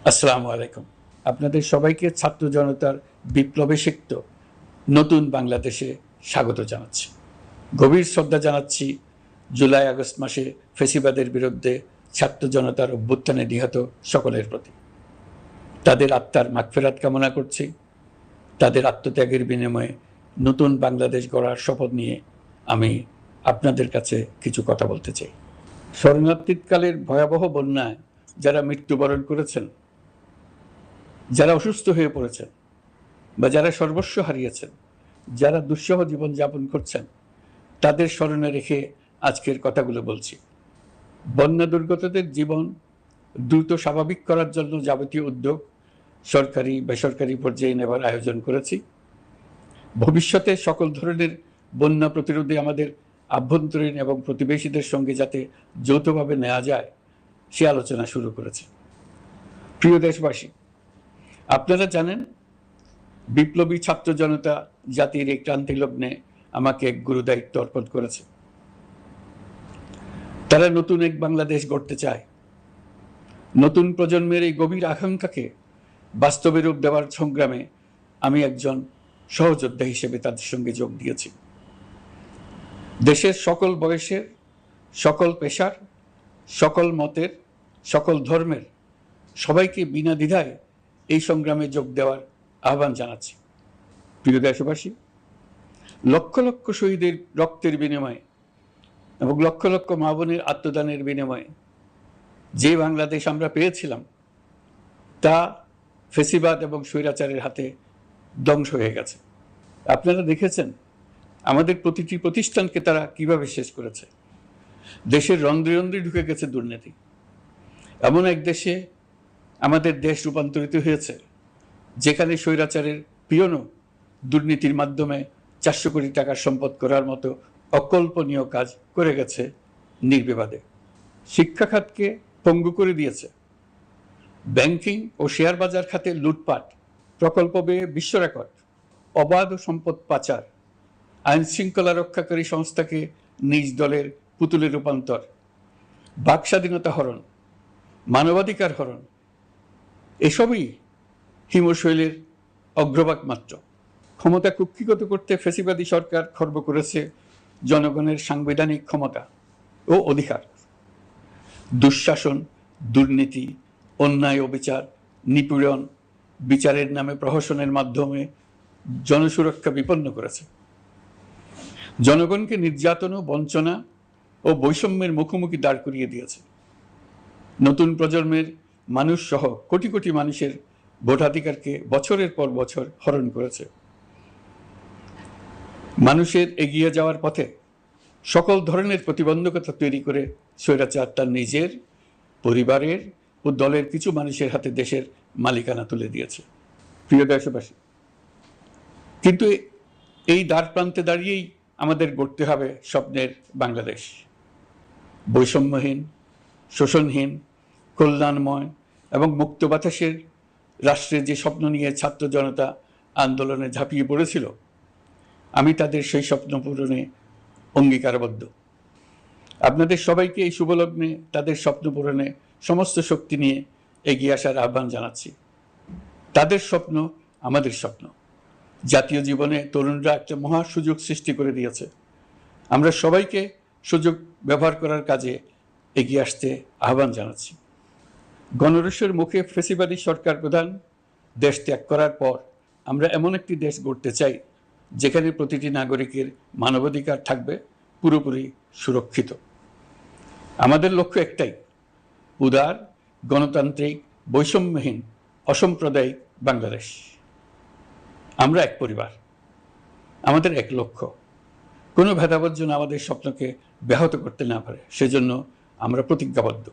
আসসালামু আলাইকুম। আপনাদের সবাইকে ছাত্র জনতার বিপ্লবে সিক্ত নতুন বাংলাদেশে স্বাগত জানাচ্ছি। গভীর শ্রদ্ধা জানাচ্ছি জুলাই আগস্ট মাসে ফ্যাসিবাদের বিরুদ্ধে ছাত্র জনতার অভ্যুত্থানে নিহত সকলের প্রতি। তাদের আত্মার মাগফিরাত কামনা করছি। তাদের আত্মত্যাগের বিনিময়ে নতুন বাংলাদেশ গড়ার শপথ নিয়ে আমি আপনাদের কাছে কিছু কথা বলতে চাই। শরণার্থীকালের ভয়াবহ বন্যায় যারা মৃত্যুবরণ করেছেন, যারা অসুস্থ হয়ে পড়েছেন বা যারা সর্বস্ব হারিয়েছেন, যারা দুঃসহ জীবনযাপন করছেন, তাদের স্মরণে রেখে আজকের কথাগুলো বলছি। বন্যা দুর্গতদের জীবন দ্রুত স্বাভাবিক করার জন্য যাবতীয় উদ্যোগ সরকারি বেসরকারি পর্যায়ে নেবার আয়োজন করেছি। ভবিষ্যতে সকল ধরনের বন্যা প্রতিরোধে আমাদের আভ্যন্তরীণ এবং প্রতিবেশীদের সঙ্গে যাতে যৌথভাবে নেওয়া যায় সে আলোচনা শুরু করেছে। প্রিয় দেশবাসী, আপনারা জানেন বিপ্লবী ছাত্র জনতা জাতির এই ক্রান্তি লগ্নে আমাকে এক গুরু দায়িত্ব অর্পণ করেছে। তারা নতুন এক বাংলাদেশ গড়তে চায়। নতুন প্রজন্মের এই গভীর আকাঙ্ক্ষাকে বাস্তবে রূপ দেওয়ার সংগ্রামে আমি একজন সহযোদ্ধা হিসেবে তাদের সঙ্গে যোগ দিয়েছি। দেশের সকল বয়সের, সকল পেশার, সকল মতের, সকল ধর্মের সবাইকে বিনা দ্বিধায় এই সংগ্রামে যোগ দেওয়ার আহ্বান জানাচ্ছি। প্রিয় দেশবাসী, লক্ষ লক্ষ শহীদের রক্তের বিনিময়ে এবং লক্ষ লক্ষ মা বোনের আত্মদানের বিনিময়ে যে বাংলাদেশ আমরা পেয়েছিলাম তা ফেসিবাদ এবং স্বৈরাচারের হাতে ধ্বংস হয়ে গেছে। আপনারা দেখেছেন আমাদের প্রতিটি প্রতিষ্ঠানকে তারা কিভাবে শেষ করেছে। দেশের রন্ধ্রে রন্ধ্রে ঢুকে গেছে দুর্নীতি। এমন এক দেশে আমাদের দেশ রূপান্তরিত হয়েছে যেখানে স্বৈরাচারের পিয়নও দুর্নীতির মাধ্যমে 400 কোটি টাকার সম্পদ করার মতো অকল্পনীয় কাজ করে গেছে নির্বিবাদে। শিক্ষা খাতকে পঙ্গু করে দিয়েছে। ব্যাংকিং ও শেয়ার বাজার খাতে লুটপাট, প্রকল্প ব্যয়ে বিশ্ব রেকর্ড, অবাধ সম্পদ পাচার, আইন শৃঙ্খলা রক্ষাকারী সংস্থাকে নিজ দলের পুতুলে রূপান্তর, বাক স্বাধীনতা হরণ, মানবাধিকার হরণ, এসবই হিমশৈলের অগ্রভাগ মাত্র। ক্ষমতা কুক্ষিগত করতে ফ্যাসিবাদী সরকার খর্ব করেছে জনগণের সাংবিধানিক ক্ষমতা ও অধিকার। দুঃশাসন, দুর্নীতি, অন্যায়, অবিচার, নিপীড়ন, বিচারের নামে প্রহসনের মাধ্যমে জনসুরক্ষা বিপন্ন করেছে। জনগণকে নির্যাতন, বঞ্চনা ও বৈষম্যের মুখোমুখি দাঁড় করিয়ে দিয়েছে। নতুন প্রজন্মের মানুষ সহ কোটি কোটি মানুষের ভোটাধিকারকে বছরের পর বছর হরণ করেছে। মানুষের এগিয়ে যাওয়ার পথে সকল ধরনের প্রতিবন্ধকতা তৈরি করে স্বৈরাচার তার নিজের, পরিবারের ও দলের কিছু মানুষের হাতে দেশের মালিকানা তুলে দিয়েছে। প্রিয় দেশবাসী, কিন্তু এই দ্বার প্রান্তে দাঁড়িয়েই আমাদের গড়তে হবে স্বপ্নের বাংলাদেশ। বৈষম্যহীন, শোষণহীন, কল্যাণময় এবং মুক্ত বাতাসের রাষ্ট্রের যে স্বপ্ন নিয়ে ছাত্র জনতা আন্দোলনে ঝাঁপিয়ে পড়েছিল, আমি তাদের সেই স্বপ্ন পূরণে অঙ্গীকারবদ্ধ। আপনাদের সবাইকে এই শুভলগ্নে তাদের স্বপ্ন পূরণে সমস্ত শক্তি নিয়ে এগিয়ে আসার আহ্বান জানাচ্ছি। তাদের স্বপ্ন আমাদের স্বপ্ন। জাতীয় জীবনে তরুণরা একটা মহা সুযোগ সৃষ্টি করে দিয়েছে। আমরা সবাইকে সুযোগ ব্যবহার করার কাজে এগিয়ে আসতে আহ্বান জানাচ্ছি। গণরোষের মুখে ফ্যাসিবাদী সরকার প্রধান দেশ ত্যাগ করার পর আমরা এমন একটি দেশ গড়তে চাই যেখানে প্রতিটি নাগরিকের মানবাধিকার থাকবে পুরোপুরি সুরক্ষিত। আমাদের লক্ষ্য একটাই, উদার, গণতান্ত্রিক, বৈষম্যহীন, অসাম্প্রদায়িক বাংলাদেশ। আমরা এক পরিবার, আমাদের এক লক্ষ্য। কোনো ভেদাভেদ যেন আমাদের স্বপ্নকে ব্যাহত করতে না পারে, সেজন্য আমরা প্রতিজ্ঞাবদ্ধ।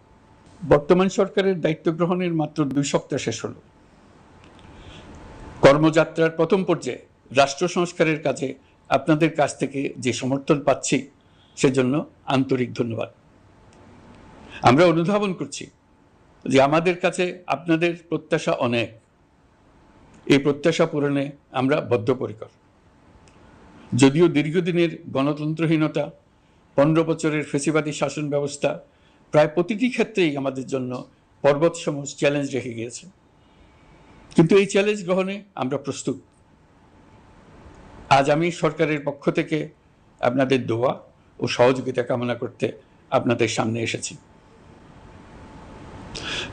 বর্তমান সরকারের দায়িত্ব গ্রহণের মাত্র 2 সপ্তাহ শেষ হল। কর্মযাত্রার প্রথম পর্যায়ে রাষ্ট্র সংস্কারের কাজে আপনাদের কাছ থেকে যে সমর্থন পাচ্ছি সেজন্য আন্তরিক ধন্যবাদ। আমরা অনুধাবন করছি যে আমাদের কাছে আপনাদের প্রত্যাশা অনেক। এই প্রত্যাশা পূরণে আমরা বদ্ধপরিকর। যদিও দীর্ঘদিনের গণতন্ত্রহীনতা, 15 বছরের ফ্যাসিবাদী শাসন ব্যবস্থা প্রায় প্রতিটি ক্ষেত্রেই আমাদের জন্য পর্বতসম চ্যালেঞ্জ রেখে গিয়েছে। কিন্তু এই চ্যালেঞ্জ গ্রহণে আমরা প্রস্তুত। আজ আমি সরকারের পক্ষ থেকে আপনাদের দোয়া ও সহযোগিতা কামনা করতে আপনাদের সামনে এসেছি।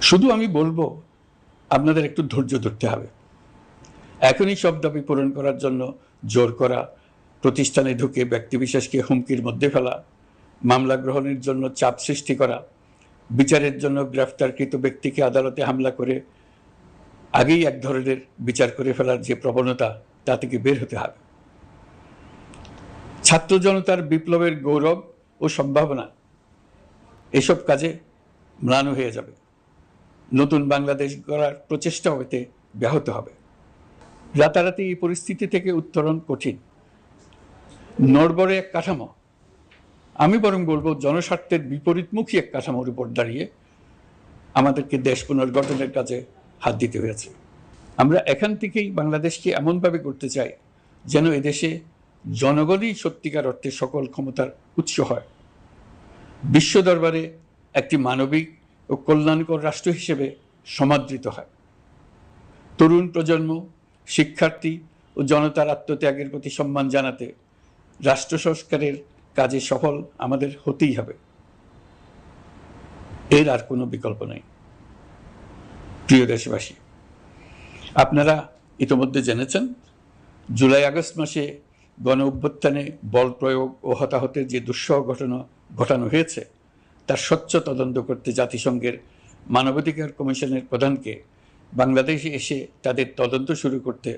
শুধু আমি বলবো, আপনাদের একটু ধৈর্য ধরতে হবে। এখনই সব দাবি পূরণ করার জন্য জোর করা, প্রতিষ্ঠানে ঢুকে ব্যক্তিবিশেষকে হুমকির মধ্যে ফেলা, মামলা গ্রহণের জন্য চাপ সৃষ্টি করা, বিচারের জন্য গ্রেফতারকৃত ব্যক্তিকে আদালতে হামলা করে আগেই এক ধরনের বিচার করে ফেলার যে প্রবণতা, তা থেকে বের হতে হবে। ছাত্র জনতার বিপ্লবের গৌরব ও সম্ভাবনা এসব কাজে ম্লান হয়ে যাবে। নতুন বাংলাদেশ গড়ার প্রচেষ্টাও এতে ব্যাহত হবে। রাতারাতি এই পরিস্থিতি থেকে উত্তরণ কঠিন। নড়বড়ে এক কাঠামো, আমি বরং বলবো জনস্বার্থের বিপরীতমুখী এক কাঠামোর উপর দাঁড়িয়ে আমাদেরকে দেশ পুনর্গঠনের কাজে হাত দিতে হয়েছে। আমরা এখান থেকেই বাংলাদেশকে এমনভাবে করতে চাই যেন এদেশে জনগণই সত্যিকার অর্থে সকল ক্ষমতার উৎস হয়, বিশ্ব দরবারে একটি মানবিক ও কল্যাণকর রাষ্ট্র হিসেবে সমাদৃত হয়। তরুণ প্রজন্ম, শিক্ষার্থী ও জনতার আত্মত্যাগের প্রতি সম্মান জানাতে রাষ্ট্র সংস্কারের কাজে সফল আমাদের হতেই হবে। এর আর কোনো বিকল্প নেই। প্রিয় দেশবাসী, আপনারা ইতোমধ্যে জেনেছেন জুলাই আগস্ট মাসে গণ অভ্যুত্থানে বল প্রয়োগ ও হতাহতের যে দুঃসহ ঘটনা ঘটানো হয়েছে তার স্বচ্ছ তদন্ত করতে জাতিসংঘের মানবাধিকার কমিশনের প্রধানকে বাংলাদেশে এসে তাদের তদন্ত শুরু করতে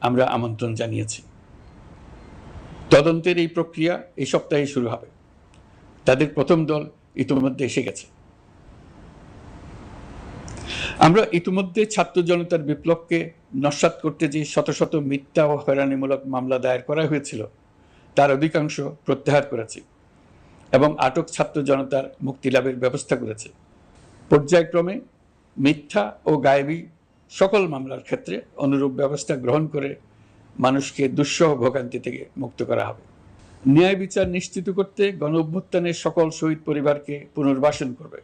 আমরা আমন্ত্রণ জানিয়েছি। তদন্তের এই প্রক্রিয়া এই সপ্তাহে শুরু হবে। তাদের প্রথম দল ইতিমধ্যে এসে গেছে। আমরা ইতিমধ্যে ছাত্র জনতার বিপ্লবকে নস্যাৎ করতে যে শত শত মিথ্যা ও হয়রানিমূলক মামলা দায়ের করা হয়েছিল তার অধিকাংশ প্রত্যাহার করেছি এবং আটক ছাত্র জনতার মুক্তি লাভের ব্যবস্থা করেছে। পর্যায়ক্রমে মিথ্যা ও গায়েবী সকল মামলার ক্ষেত্রে অনুরূপ ব্যবস্থা গ্রহণ করে মানুষকে দুঃসহ ভোগান্তি থেকে মুক্ত করা হবে। ন্যায় বিচার নিশ্চিত করতে গণ অভ্যুত্থানের সকল শহীদ পরিবারকে পুনর্বাসন করবে।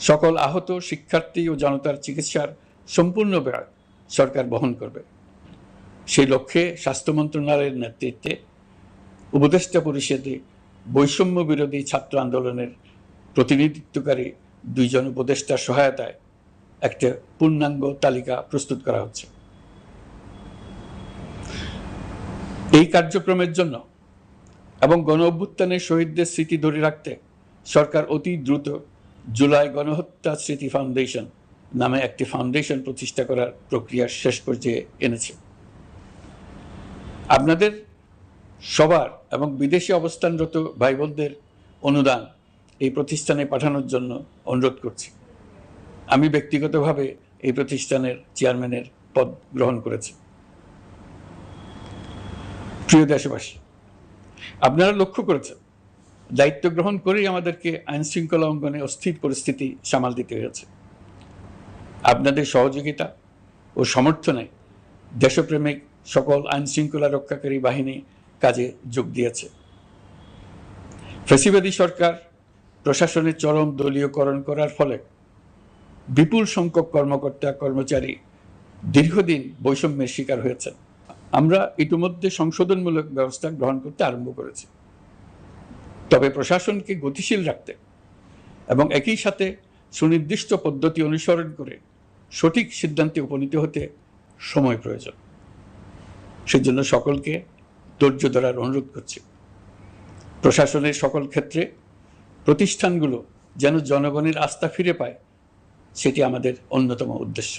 সকল আহত শিক্ষার্থী ও জনতার চিকিৎসার সম্পূর্ণ ব্যয় সরকার বহন করবে। সেই লক্ষ্যে স্বাস্থ্য মন্ত্রণালয়ের নেতৃত্বে উপদেষ্টা পরিষদে বৈষম্য বিরোধী ছাত্র আন্দোলনের প্রতিনিধিত্বকারী 2 জন উপদেষ্টার সহায়তায় একটা পূর্ণাঙ্গ তালিকা প্রস্তুত করা হচ্ছে। এই কার্যক্রমের জন্য এবং গণ অভ্যুত্থানের শহীদদের স্মৃতি ধরে রাখতে সরকার অতি দ্রুত জুলাই গণহত্যা স্মৃতি ফাউন্ডেশন নামে একটি ফাউন্ডেশন প্রতিষ্ঠা করার প্রক্রিয়ার শেষ পর্যায়ে এনেছে। আপনাদের সবার এবং বিদেশে অবস্থানরত ভাই বোনদের অনুদান এই প্রতিষ্ঠানে পাঠানোর জন্য অনুরোধ করছি। আমি ব্যক্তিগতভাবে এই প্রতিষ্ঠানের চেয়ারম্যানের পদ গ্রহণ করেছি। প্রিয় দেশবাসী, আপনারা লক্ষ্য করেছেন দায়িত্ব গ্রহণ করেই আমাদেরকে আইন শৃঙ্খলা অঙ্গনে অস্থির পরিস্থিতি সামাল দিতে হয়েছে। আপনাদের সহযোগিতা ও সমর্থনে দেশপ্রেমিক সকল আইন শৃঙ্খলা রক্ষাকারী বাহিনী কাজে যোগ দিয়েছে। ফ্যাসিবাদী সরকার প্রশাসনের চরম দলীয়করণ করার ফলে বিপুল সংখ্যক কর্মকর্তা কর্মচারী দীর্ঘদিন বৈষম্যের শিকার হয়েছেন। আমরা ইতিমধ্যে সংশোধনমূলক ব্যবস্থা গ্রহণ করতে আরম্ভ করেছি। তবে প্রশাসনকে গতিশীল রাখতে এবং একই সাথে সুনির্দিষ্ট পদ্ধতি অনুসরণ করে সঠিক সিদ্ধান্তে উপনীত হতে সময় প্রয়োজন। সেজন্য সকলকে ধৈর্য ধরার অনুরোধ করছি। প্রশাসনের সকল ক্ষেত্রে প্রতিষ্ঠানগুলো যেন জনগণের আস্থা ফিরে পায়, সেটি আমাদের অন্যতম উদ্দেশ্য।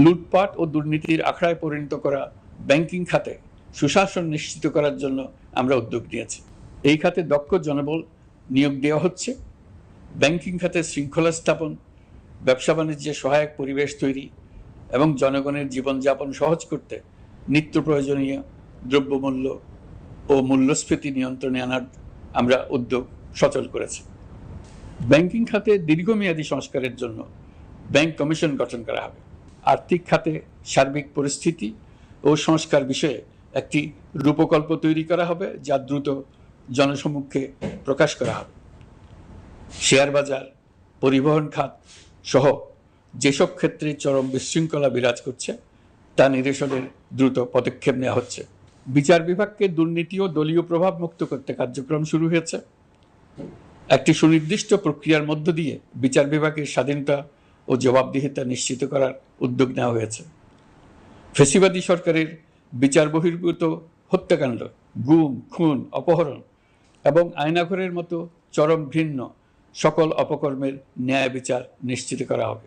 লুটপাট ও দুর্নীতির আখড়ায় পরিণত করা ব্যাংকিং খাতে সুশাসন নিশ্চিত করার জন্য আমরা উদ্যোগ নিয়েছি। এই খাতে দক্ষ জনবল নিয়োগ দেওয়া হচ্ছে। ব্যাংকিং খাতে শৃঙ্খলা স্থাপন, ব্যবসা বাণিজ্যে সহায়ক পরিবেশ তৈরি এবং জনগণের জীবনযাপন সহজ করতে নিত্য প্রয়োজনীয় দ্রব্যমূল্য ও মূল্যস্ফীতি নিয়ন্ত্রণে আনার আমরা উদ্যোগ সচল করেছি। ব্যাংকিং খাতে দীর্ঘমেয়াদী সংস্কারের জন্য ব্যাংক কমিশন গঠন করা হবে। আর্থিক খাতে সার্বিক পরিস্থিতি ও সংস্কার বিষয়ে একটি রূপকল্প তৈরি করা হবে, যা দ্রুত জনসমক্ষে প্রকাশ করা হবে। শেয়ার বাজার, পরিবহন খাত সহ যেসব ক্ষেত্রে চরম বিশৃঙ্খলা বিরাজ করছে তা নিরসনের দ্রুত পদক্ষেপ নেওয়া হচ্ছে। বিচার বিভাগকে দুর্নীতি ও দলীয় প্রভাব মুক্ত করতে কার্যক্রম শুরু হয়েছে। একটি সুনির্দিষ্ট প্রক্রিয়ার মধ্য দিয়ে বিচার বিভাগের স্বাধীনতা ও জবাবদিহিতা নিশ্চিত করার উদ্যোগ নেওয়া হয়েছে। ফ্যাসিবাদী সরকারের বিচার বহির্ভূত হত্যাকাণ্ড, গুম, খুন, অপহরণ এবং আয়নাঘরের মতো চরম ঘৃণ্য সকল অপকর্মের ন্যায় বিচার নিশ্চিত করা হবে।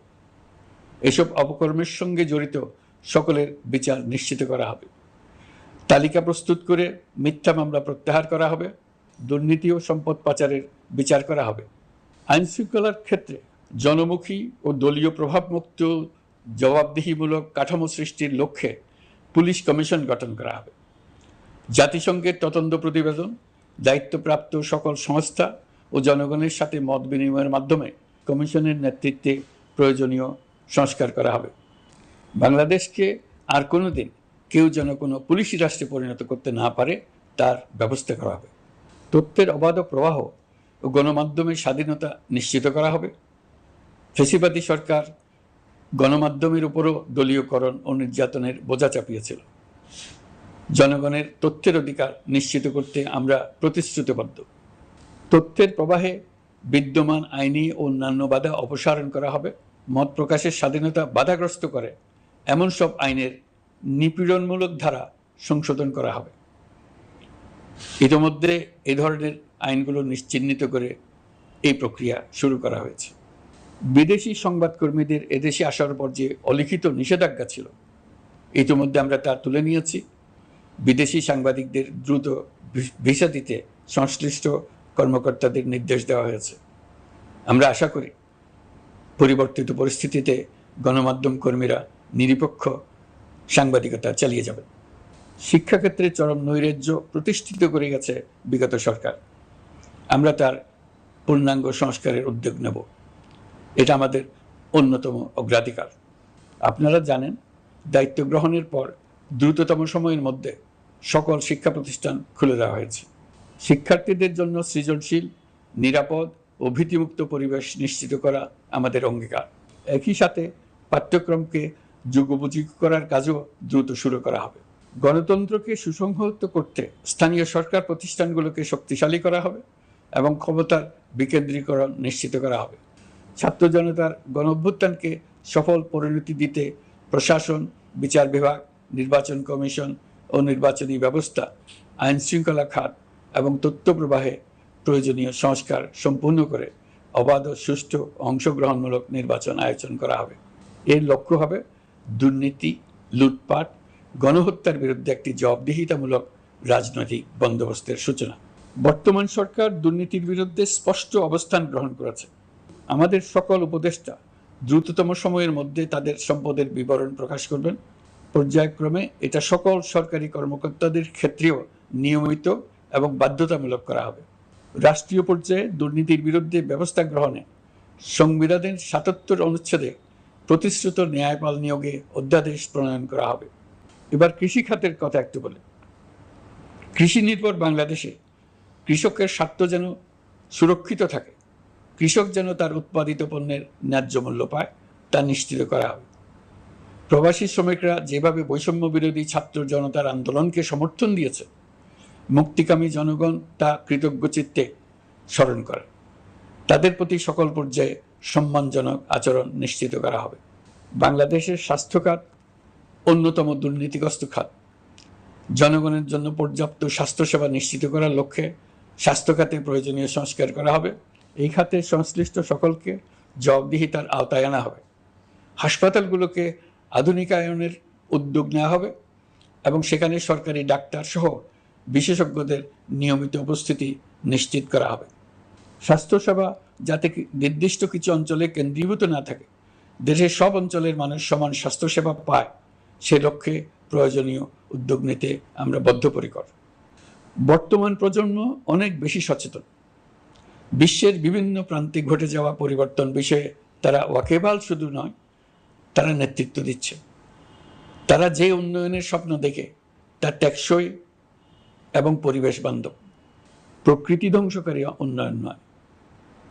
এসব অপকর্মের সঙ্গে জড়িত সকলের বিচার নিশ্চিত করা হবে। তালিকা প্রস্তুত করে মিথ্যা মামলা প্রত্যাহার করা হবে। দুর্নীতি ও সম্পদ পাচারের বিচার করা হবে। আইন শৃঙ্খলার ক্ষেত্রে জনমুখী ও দলীয় প্রভাবমুক্ত জবাবদিহিমূলক কাঠামো সৃষ্টির লক্ষ্যে পুলিশ কমিশন গঠন করা হবে। জাতিসংঘের তদন্ত প্রতিবেদন, দায়িত্বপ্রাপ্ত সকল সংস্থা ও জনগণের সাথে মত বিনিময়ের মাধ্যমে কমিশনের নেতৃত্বে প্রয়োজনীয় সংস্কার করা হবে। বাংলাদেশকে আর কোনো দিন কেউ যেন কোনো পুলিশি রাষ্ট্রে পরিণত করতে না পারে তার ব্যবস্থা করা হবে। তথ্যের অবাধ প্রবাহ ও গণমাধ্যমের স্বাধীনতা নিশ্চিত করা হবে। ফ্যাসিবাদী সরকার গণমাধ্যমের উপরও দলীয়করণ ও নির্যাতনের বোঝা চাপিয়েছিল। জনগণের তথ্যের অধিকার নিশ্চিত করতে আমরা প্রতিশ্রুতিবদ্ধ। তথ্যের প্রবাহে বিদ্যমান আইনি ও অন্যান্য বাধা অপসারণ করা হবে। মত প্রকাশের স্বাধীনতা বাধাগ্রস্ত করে এমন সব আইনের নিপীড়নমূলক ধারা সংশোধন করা হবে। ইতিমধ্যে এই ধরনের আইনগুলো চিহ্নিত করে এই প্রক্রিয়া শুরু করা হয়েছে। বিদেশি সংবাদকর্মীদের এদেশে আসার পর যে অলিখিত নিষেধাজ্ঞা ছিল, ইতিমধ্যে আমরা তা তুলে নিয়েছি। বিদেশি সাংবাদিকদের দ্রুত ভিসা দিতে সংশ্লিষ্ট কর্মকর্তাদের নির্দেশ দেওয়া হয়েছে। আমরা আশা করি পরিবর্তিত পরিস্থিতিতে গণমাধ্যম কর্মীরা নিরপেক্ষ সাংবাদিকতা চালিয়ে যাবেন। শিক্ষাক্ষেত্রে চরম নৈরাজ্য প্রতিষ্ঠিত করে গেছে বিগত সরকার। আমরা তার পূর্ণাঙ্গ সংস্কারের উদ্যোগ নেব। এটা আমাদের অন্যতম অগ্রাধিকার। আপনারা জানেন, দায়িত্ব গ্রহণের পর দ্রুততম সময়ের মধ্যে সকল শিক্ষা প্রতিষ্ঠান খুলে দেওয়া হয়েছে। শিক্ষার্থীদের জন্য সৃজনশীল, নিরাপদ ও ভীতিমুক্ত পরিবেশ নিশ্চিত করা আমাদের অঙ্গীকার। একই সাথে পাঠ্যক্রমকে যুগোপযোগী করার কাজও দ্রুত শুরু করা হবে। গণতন্ত্রকে সুসংহত করতে স্থানীয় সরকার প্রতিষ্ঠানগুলোকে শক্তিশালী করা হবে এবং ক্ষমতার বিকেন্দ্রীকরণ নিশ্চিত করা হবে। ছাত্র জনতার গণঅভ্যুত্থানকে সফল পরিণতি দিতে প্রশাসন, বিচার বিভাগ, নির্বাচন কমিশন ও নির্বাচনী ব্যবস্থা, আইন শৃঙ্খলা খাত এবং তথ্য প্রবাহে প্রয়োজনীয় সংস্কার সম্পূর্ণ করে অবাধ ও সুষ্ঠু অংশগ্রহণমূলক নির্বাচন আয়োজন করা হবে। এর লক্ষ্য হবে দুর্নীতি, লুটপাট, গণহত্যার বিরুদ্ধে একটি জবাবদিহিতামূলক রাজনৈতিক বন্দোবস্তের সূচনা। বর্তমান সরকার দুর্নীতির বিরুদ্ধে স্পষ্ট অবস্থান গ্রহণ করেছে। আমাদের সকল উপদেষ্টা দ্রুততম সময়ের মধ্যে তাদের সম্পদের বিবরণ প্রকাশ করবেন। পর্যায়ক্রমে এটা সকল সরকারি কর্মকর্তাদের ক্ষেত্রেও নিয়মিত এবং বাধ্যতামূলক করা হবে। রাষ্ট্রীয় পর্যায়ে দুর্নীতির বিরুদ্ধে ব্যবস্থা গ্রহণে সংবিধানের ৭৭ অনুচ্ছেদে প্রতিশ্রুত ন্যায়পাল নিয়োগে অধ্যাদেশ প্রণয়ন করা হবে। এবার কৃষি খাতের কথা একটু বলি। কৃষি নির্ভর বাংলাদেশে কৃষকের স্বার্থ যেন সুরক্ষিত থাকে, কৃষক যেন তার উৎপাদিত পণ্যের ন্যায্য মূল্য পায়, তা নিশ্চিত করা হবে। প্রবাসী শ্রমিকরা যেভাবে বৈষম্য বিরোধী ছাত্র জনতার আন্দোলনকে সমর্থন দিয়েছে, মুক্তিকামী জনগণ তা কৃতজ্ঞ চিত্তে স্মরণ করে। তাদের প্রতি সকল পর্যায়ে সম্মানজনক আচরণ নিশ্চিত করা হবে। বাংলাদেশের স্বাস্থ্য খাত অন্যতম দুর্নীতিগ্রস্ত খাত। জনগণের জন্য পর্যাপ্ত স্বাস্থ্যসেবা নিশ্চিত করার লক্ষ্যে স্বাস্থ্য খাতে প্রয়োজনীয় সংস্কার করা হবে। এই খাতে সংশ্লিষ্ট সকলকে জবাবদিহিতার আওতায় আনা হবে। হাসপাতালগুলোকে আধুনিকায়নের উদ্যোগ নেওয়া হবে এবং সেখানে সরকারি ডাক্তার সহ বিশেষজ্ঞদের নিয়মিত উপস্থিতি নিশ্চিত করা হবে। স্বাস্থ্যসেবা যাতে নির্দিষ্ট কিছু অঞ্চলে কেন্দ্রীভূত না থাকে, দেশের সব অঞ্চলের মানুষ সমান স্বাস্থ্যসেবা পায়, সে লক্ষ্যে প্রয়োজনীয় উদ্যোগ নিতে আমরা বদ্ধপরিকর। বর্তমান প্রজন্ম অনেক বেশি সচেতন। বিশ্বের বিভিন্ন প্রান্তে ঘটে যাওয়া পরিবর্তন বিষয়ে তারা ওয়াকিবহাল শুধু নয়, তারা নেতৃত্ব দিচ্ছে। তারা যে উন্নয়নের স্বপ্ন দেখে তা টেকসই এবং পরিবেশ বান্ধব, প্রকৃতি ধ্বংসকারী উন্নয়ন নয়।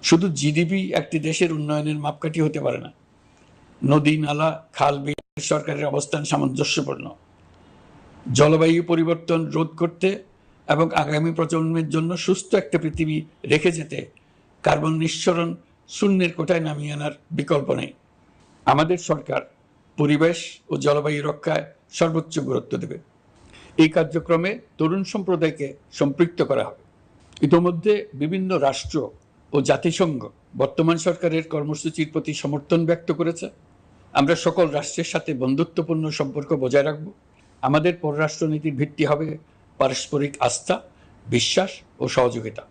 শুধু জিডিপি একটি দেশের উন্নয়নের মাপকাঠি হতে পারে না। নদী, নালা, খাল, বিল সরকারের অবস্থান সামঞ্জস্যপূর্ণ। জলবায়ু পরিবর্তন রোধ করতে এবং আগামী প্রজন্মের জন্য সুস্থ একটা পৃথিবী রেখে যেতে কার্বন নিঃসরণ শূন্যের কোটায় নামিয়ে আনার বিকল্প নেই। আমাদের সরকার পরিবেশ ও জলবায়ু রক্ষায় সর্বোচ্চ গুরুত্ব দেবে। এই কার্যক্রমে তরুণ সম্প্রদায়কে সম্পৃক্ত করা হবে। ইতোমধ্যে বিভিন্ন রাষ্ট্র ও জাতিসংঘ বর্তমান সরকারের কর্মসূচির প্রতি সমর্থন ব্যক্ত করেছে। আমরা সকল রাষ্ট্রের সাথে বন্ধুত্বপূর্ণ সম্পর্ক বজায় রাখব। আমাদের পররাষ্ট্রনীতির ভিত্তি হবে পারস্পরিক আস্থা, বিশ্বাস ও সহযোগিতা।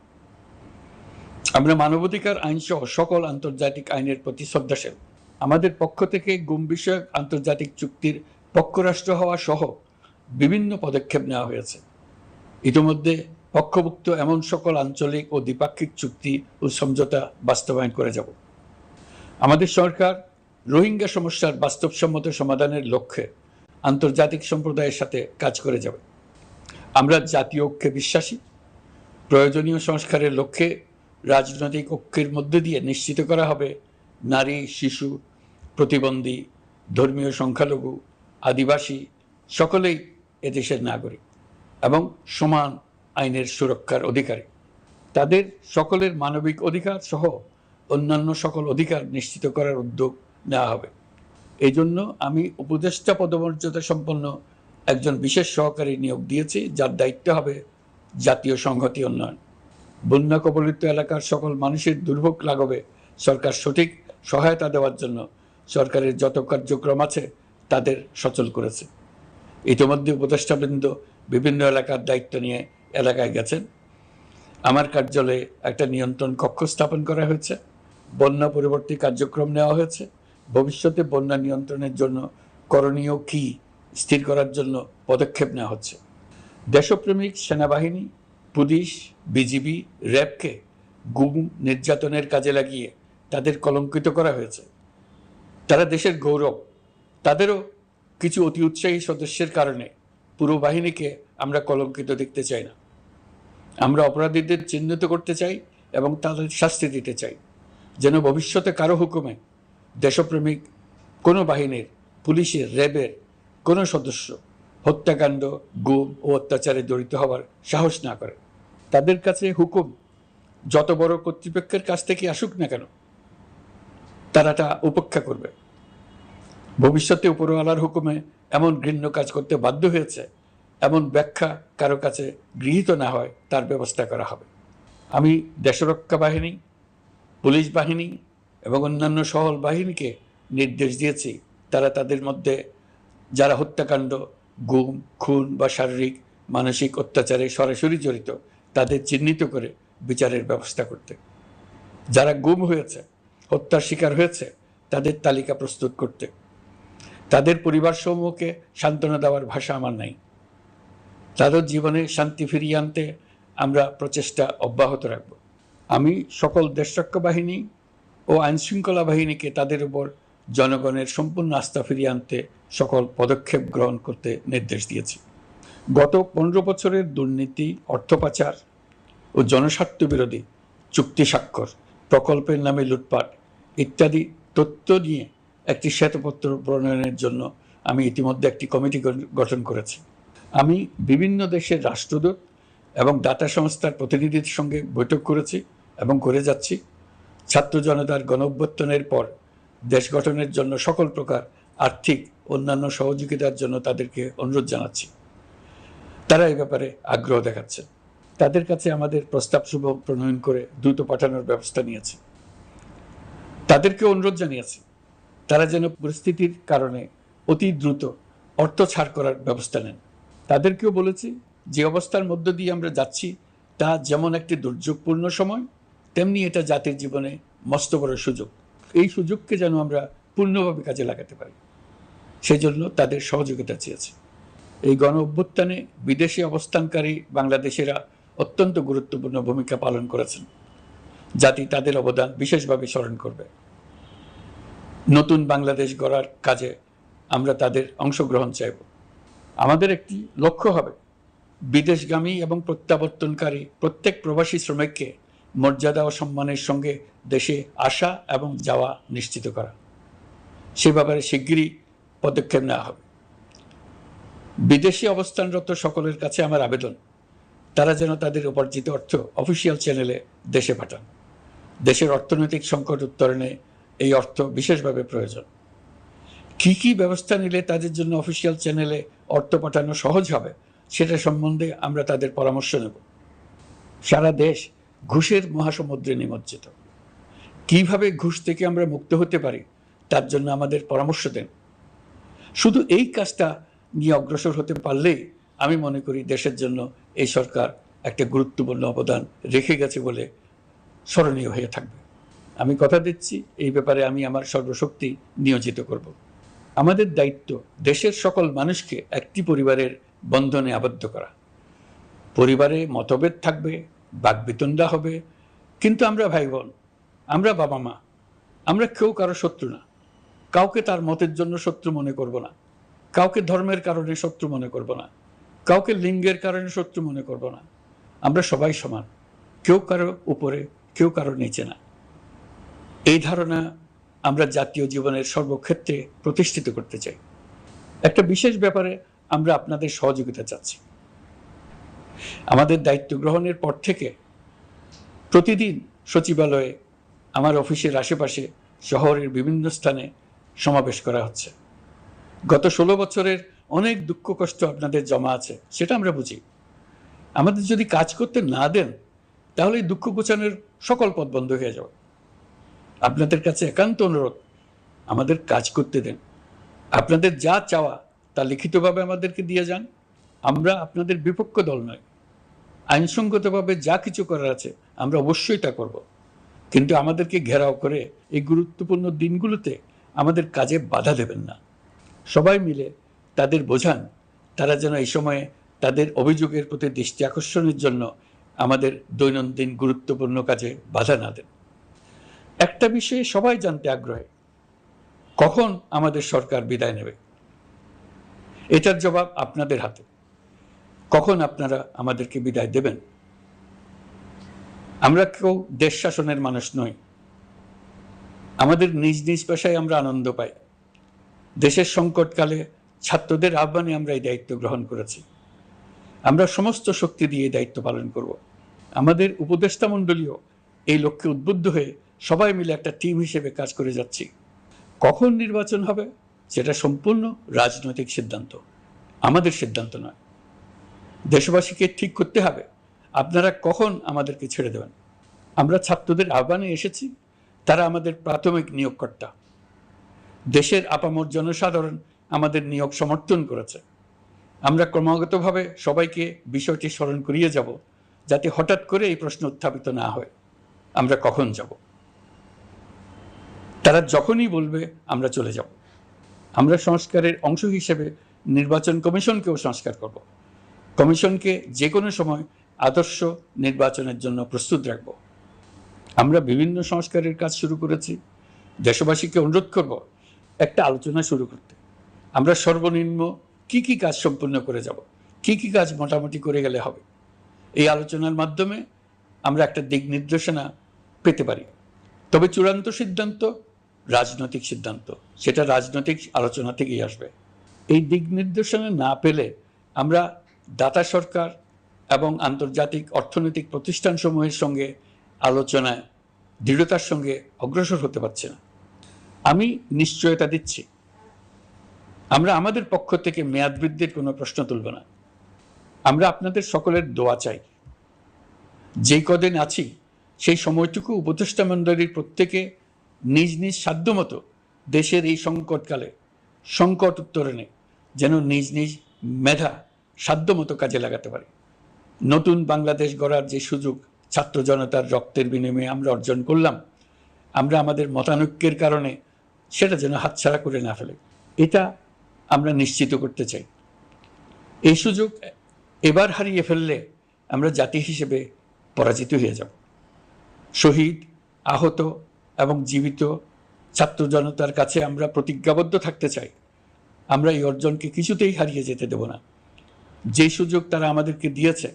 আমরা মানবাধিকার আইন সহ সকল আন্তর্জাতিক আইনের প্রতি শ্রদ্ধাশীল। আমাদের পক্ষ থেকে গুম বিষয়ক আন্তর্জাতিক চুক্তির পক্ষরাষ্ট্র হওয়া সহ বিভিন্ন পদক্ষেপ নেওয়া হয়েছে। ইতিমধ্যে পক্ষভুক্ত এমন সকল আঞ্চলিক ও দ্বিপাক্ষিক চুক্তি ও সমঝোতা বাস্তবায়ন করে যাব। আমাদের সরকার রোহিঙ্গা সমস্যার বাস্তবসম্মত সমাধানের লক্ষ্যে আন্তর্জাতিক সম্প্রদায়ের সাথে কাজ করে যাবে। আমরা জাতীয় ঐক্যে বিশ্বাসী। প্রয়োজনীয় সংস্কারের লক্ষ্যে রাজনৈতিক ঐক্যের মধ্যে দিয়ে নিশ্চিত করা হবে নারী, শিশু, প্রতিবন্ধী, ধর্মীয় সংখ্যালঘু, আদিবাসী সকলেই এদেশের নাগরিক এবং সমান আইনের সুরক্ষার অধিকারী। তাদের সকলের মানবিক অধিকার সহ অন্যান্য সকল অধিকার নিশ্চিত করার উদ্যোগ নেওয়া হবে। এই জন্য আমি উপদেষ্টা পদমর্যাদা সম্পন্ন একজন বিশেষ সহকারী নিয়োগ দিয়েছি, যার দায়িত্ব হবে জাতীয় সংহতি উন্নয়ন। বন্যা কবলিত এলাকার সকল মানুষের দুর্ভোগ লাঘবে সরকার সঠিক সহায়তা দেওয়ার জন্য সরকারের যত কার্যক্রম আছে তাদের সচল করেছে। ইতিমধ্যে উপদেষ্টাবৃন্দ বিভিন্ন এলাকার দায়িত্ব নিয়ে এলাকায় গেছেন। আমার কার্যালয়ে একটা নিয়ন্ত্রণ কক্ষ স্থাপন করা হয়েছে। বন্যা পরবর্তী কার্যক্রম নেওয়া হয়েছে। ভবিষ্যতে বন্যা নিয়ন্ত্রণের জন্য করণীয় কী স্থির করার জন্য পদক্ষেপ নেওয়া হচ্ছে। দেশপ্রেমিক সেনাবাহিনী, পুলিশ, বিজিবি, র্যাবকে গুম নির্যাতনের কাজে লাগিয়ে তাদের কলঙ্কিত করা হয়েছে। তারা দেশের গৌরব। তাদেরও কিছু অতি উৎসাহী সদস্যের কারণে পুরো বাহিনীকে আমরা কলঙ্কিত দেখতে চাই না। আমরা অপরাধীদের চিহ্নিত করতে চাই এবং তাদের শাস্তি দিতে চাই, যেন ভবিষ্যতে কারো হুকুমে দেশপ্রেমিক কোনো বাহিনীর, পুলিশের, র্যাবের কোনো সদস্য হত্যাকাণ্ড, গুম ও অত্যাচারে জড়িত হওয়ার সাহস না করে। তাদের কাছে হুকুম যত বড় কর্তৃপক্ষের কাছ থেকে আসুক না কেন, তারা তা উপেক্ষা করবে। ভবিষ্যতে উপরওয়ালার হুকুমে এমন ঘৃণ্য কাজ করতে বাধ্য হয়েছে এমন ব্যাখ্যা কারো কাছে গৃহীত না হয় তার ব্যবস্থা করা হবে। আমি দেশরক্ষা বাহিনী, পুলিশ বাহিনী এবং অন্যান্য সহল বাহিনীকে নির্দেশ দিয়েছি তারা তাদের মধ্যে যারা হত্যাকাণ্ড, গুম, খুন বা শারীরিক মানসিক অত্যাচারে সরাসরি জড়িত তাদের চিহ্নিত করে বিচারের ব্যবস্থা করতে। যারা গুম হয়েছে, হত্যার শিকার হয়েছে তাদের তালিকা প্রস্তুত করতে। তাদের পরিবার সমূহকে সান্ত্বনা দেওয়ার ভাষা আমার নাই। তাদের জীবনে শান্তি ফিরিয়ে আনতে আমরা প্রচেষ্টা অব্যাহত রাখব। আমি সকল দেশরক্ষা বাহিনী ও আইনশৃঙ্খলা বাহিনীকে তাদের উপর জনগণের সম্পূর্ণ আস্থা ফিরিয়ে আনতে সকল পদক্ষেপ গ্রহণ করতে নির্দেশ দিয়েছি। গত 15 বছরের দুর্নীতি, অর্থ পাচার ও জনস্বার্থ বিরোধী চুক্তি স্বাক্ষর, প্রকল্পের নামে লুটপাট ইত্যাদি তথ্য নিয়ে একটি শ্বেতপত্র প্রণয়নের জন্য আমি ইতিমধ্যে একটি কমিটি গঠন করেছি। আমি বিভিন্ন দেশের রাষ্ট্রদূত এবং দাতা সংস্থার প্রতিনিধিদের সঙ্গে বৈঠক করেছি এবং করে যাচ্ছি। ছাত্র জনতার গণঅভ্যুত্থানের পর দেশ গঠনের জন্য সকল প্রকার আর্থিক অন্যান্য সহযোগিতার জন্য তাদেরকে অনুরোধ জানাচ্ছি। তারা এই ব্যাপারে আগ্রহ দেখাচ্ছে। তাদের কাছে আমাদের প্রস্তাবসমূহ প্রণয়ন করে দ্রুত পাঠানোর ব্যবস্থা নিয়েছি। তাদেরকে অনুরোধ জানিয়েছি তারা যেন পরিস্থিতির কারণে অতি দ্রুত অর্থ ছাড় করার ব্যবস্থা নেন। তাদেরকেও বলেছি যে অবস্থার মধ্য দিয়ে আমরা যাচ্ছি তা যেমন একটি দুর্যোগপূর্ণ সময়, তেমনি এটা জাতির জীবনে মস্ত বড় সুযোগ। এই সুযোগকে যেন আমরা পূর্ণভাবে কাজে লাগাতে পারি, সেই জন্য তাদের সহযোগিতা চেয়েছি। এই গণ অভ্যুত্থানে বিদেশে অবস্থানকারী বাংলাদেশিরা অত্যন্ত গুরুত্বপূর্ণ ভূমিকা পালন করেছেন। জাতি তাদের অবদান বিশেষভাবে স্মরণ করবে। নতুন বাংলাদেশ গড়ার কাজে আমরা তাদের অংশগ্রহণ চাইব। আমাদের একটি লক্ষ্য হবে বিদেশগামী এবং প্রত্যাবর্তনকারী প্রত্যেক প্রবাসী শ্রমিককে মর্যাদা ও সম্মানের সঙ্গে দেশে আসা এবং যাওয়া নিশ্চিত করা। সে ব্যাপারে শিগগিরই পদক্ষেপ নেওয়া হবে। বিদেশে অবস্থানরত সকলের কাছে আমার আবেদন, তারা যেন তাদের উপার্জিত অর্থ অফিসিয়াল চ্যানেলে দেশে পাঠান। দেশের অর্থনৈতিক সংকট উত্তরণে এই অর্থ বিশেষভাবে প্রয়োজন। কি কি ব্যবস্থা নিলে তাদের জন্য অফিসিয়াল চ্যানেলে অর্থ পাঠানো সহজ হবে সেটা সম্বন্ধে আমরা তাদের পরামর্শ নেব। সারা দেশ ঘুষের মহাসমুদ্রে নিমজ্জিত। কিভাবে ঘুষ থেকে আমরা মুক্ত হতে পারি তার জন্য আমাদের পরামর্শ দেন। শুধু এই কাজটা নিয়ে অগ্রসর হতে পারলেই আমি মনে করি দেশের জন্য এই সরকার একটা গুরুত্বপূর্ণ অবদান রেখে গেছে বলে স্মরণীয় হয়ে থাকবে। আমি কথা দিচ্ছি, এই ব্যাপারে আমি আমার সর্বশক্তি নিয়োজিত করব। আমাদের দায়িত্ব দেশের সকল মানুষকে একটি পরিবারের বন্ধনে আবদ্ধ করা। পরিবারে মতভেদ থাকবে, বাকবিতণ্ডা হবে, কিন্তু আমরা ভাই বোন, আমরা বাবা মা, আমরা কেউ কারো শত্রু না। কাউকে তার মতের জন্য শত্রু মনে করব না, কাউকে ধর্মের কারণে শত্রু মনে করব না, কাউকে লিঙ্গের কারণে শত্রু মনে করব না। আমরা সবাই সমান, কেউ কারো উপরে, কেউ কারো নিচে না। এই ধারণা আমরা জাতীয় জীবনের সর্বক্ষেত্রে প্রতিষ্ঠিত করতে চাই। একটা বিশেষ ব্যাপারে আমরা আপনাদের সহযোগিতা চাচ্ছি। আমাদের দায়িত্ব গ্রহণের পর থেকে প্রতিদিন সচিবালয়ে, আমার অফিসের আশেপাশে, শহরের বিভিন্ন স্থানে সমাবেশ করা হচ্ছে। গত 16 বছরের অনেক দুঃখ কষ্ট আপনাদের জমা আছে, সেটা আমরা বুঝি। আমাদের যদি কাজ করতে না দেন তাহলে এই দুঃখ ঘোচানোর সকল পথ বন্ধ হয়ে যাবে। আপনাদের কাছে একান্ত অনুরোধ, আমাদের কাজ করতে দেন। আপনাদের যা চাওয়া তা লিখিতভাবে আমাদেরকে দিয়ে যান। আমরা আপনাদের বিপক্ষ দল নয়। আইনসঙ্গতভাবে যা কিছু করার আছে আমরা অবশ্যই তা করব, কিন্তু আমাদেরকে ঘেরাও করে এই গুরুত্বপূর্ণ দিনগুলোতে আমাদের কাজে বাধা দেবেন না। সবাই মিলে তাদের বোঝান, তারা যেন এই সময়ে তাদের অভিযোগের প্রতি দৃষ্টি আকর্ষণের জন্য আমাদের দৈনন্দিন গুরুত্বপূর্ণ কাজে বাধা না দেন। একটা বিষয়ে সবাই জানতে আগ্রহী, কখন আমাদের সরকার বিদায় নেবে। এটার জবাব আপনাদের হাতে। কখন আপনারা আমাদেরকে বিদায় দেবেন? আমরা কেউ দেশ শাসনের মানুষ নই। আমাদের নিজ নিজ পেশায় আমরা আনন্দ পাই। দেশের সংকটকালে ছাত্রদের আহ্বানে আমরা এই দায়িত্ব গ্রহণ করেছি। আমরা সমস্ত শক্তি দিয়ে দায়িত্ব পালন করব। আমাদের উপদেষ্টা মণ্ডলীও এই লক্ষ্যে উদ্বুদ্ধ হয়ে সবাই মিলে একটা টিম হিসেবে কাজ করে যাচ্ছি। কখন নির্বাচন হবে সেটা সম্পূর্ণ রাজনৈতিক সিদ্ধান্ত, আমাদের সিদ্ধান্ত নয়। দেশবাসীকে ঠিক করতে হবে আপনারা কখন আমাদেরকে ছেড়ে দেবেন। আমরা ছাত্রদের আহ্বানে এসেছি, তারা আমাদের প্রাথমিক নিয়োগকর্তা। দেশের আপামর জনসাধারণ আমাদের নিয়োগ সমর্থন করেছে। আমরা ক্রমাগতভাবে সবাইকে বিষয়টি স্মরণ করিয়ে যাব, যাতে হঠাৎ করে এই প্রশ্ন উত্থাপিত না হয় আমরা কখন যাব। তারা যখনই বলবে আমরা চলে যাব। আমরা সংস্কারের অংশ হিসেবে নির্বাচন কমিশনকেও সংস্কার করব। কমিশনকে যে কোনো সময় আদর্শ নির্বাচনের জন্য প্রস্তুত রাখব। আমরা বিভিন্ন সংস্কারের কাজ শুরু করেছি। দেশবাসীকে অনুরোধ করব একটা আলোচনা শুরু করতে। আমরা সর্বনিম্ন কি কি কাজ সম্পূর্ণ করে যাব, কি কি কাজ মোটামুটি করে গেলে হবে। এই আলোচনার মাধ্যমে আমরা একটা দিক নির্দেশনা পেতে পারি। তবে চূড়ান্ত সিদ্ধান্ত রাজনৈতিক সিদ্ধান্ত, সেটা রাজনৈতিক আলোচনা থেকেই আসবে। এই দিক নির্দেশনা না পেলে আমরা দাতা সরকার এবং আন্তর্জাতিক অর্থনৈতিক প্রতিষ্ঠানসমূহের সঙ্গে আলোচনায় দৃঢ়তার সঙ্গে অগ্রসর হতে পারছি না। আমি নিশ্চয়তা দিচ্ছি, আমরা আমাদের পক্ষ থেকে মেয়াদ বৃদ্ধির কোনো প্রশ্ন তুলব না। আমরা আপনাদের সকলের দোয়া চাই। যেই কদিন আছি সেই সময়টুকু উপদেষ্টা মণ্ডলীর প্রত্যেকে নিজ নিজ সাধ্যমতো দেশের এই সংকটকালে সংকট উত্তরণে যেন নিজ নিজ মেধা সাধ্যমতো কাজে লাগাতে পারে। নতুন বাংলাদেশ গড়ার যে সুযোগ ছাত্র জনতার রক্তের বিনিময়ে আমরা অর্জন করলাম, আমরা আমাদের মতানৈক্যের কারণে সেটা যেন হাতছাড়া করে না ফেলে, এটা আমরা নিশ্চিত করতে চাই। এই সুযোগ এবার হারিয়ে ফেললে আমরা জাতি হিসেবে পরাজিত হয়ে যাব। শহীদ, আহত এবং জীবিত ছাত্র জনতার কাছে আমরা প্রতিজ্ঞাবদ্ধ থাকতে চাই। আমরা এই অর্জনকে কিছুতেই হারিয়ে যেতে দেব না। যে সুযোগ তারা আমাদেরকে দিয়েছে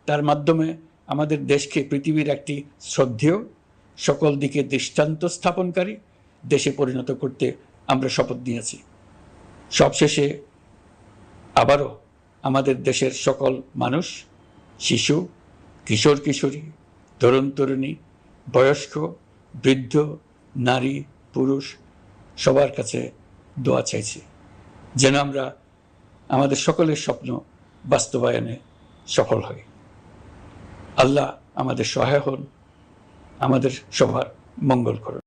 তার মাধ্যমে আমাদের দেশকে পৃথিবীর একটি শ্রদ্ধেয়, সকল দিকে দৃষ্টান্ত স্থাপনকারী দেশে পরিণত করতে আমরা শপথ নিয়েছি। সবশেষে আবারও আমাদের দেশের সকল মানুষ, শিশু, কিশোর কিশোরী, তরুণ তরুণী, বয়স্ক, বৃদ্ধ, নারী, পুরুষ সবার কাছে দোয়া চাইছি যেন আমরা আমাদের সকলের স্বপ্ন বাস্তবায়নে সফল হই। আল্লাহ আমাদের সহায় হন, আমাদের সবার মঙ্গল করুন।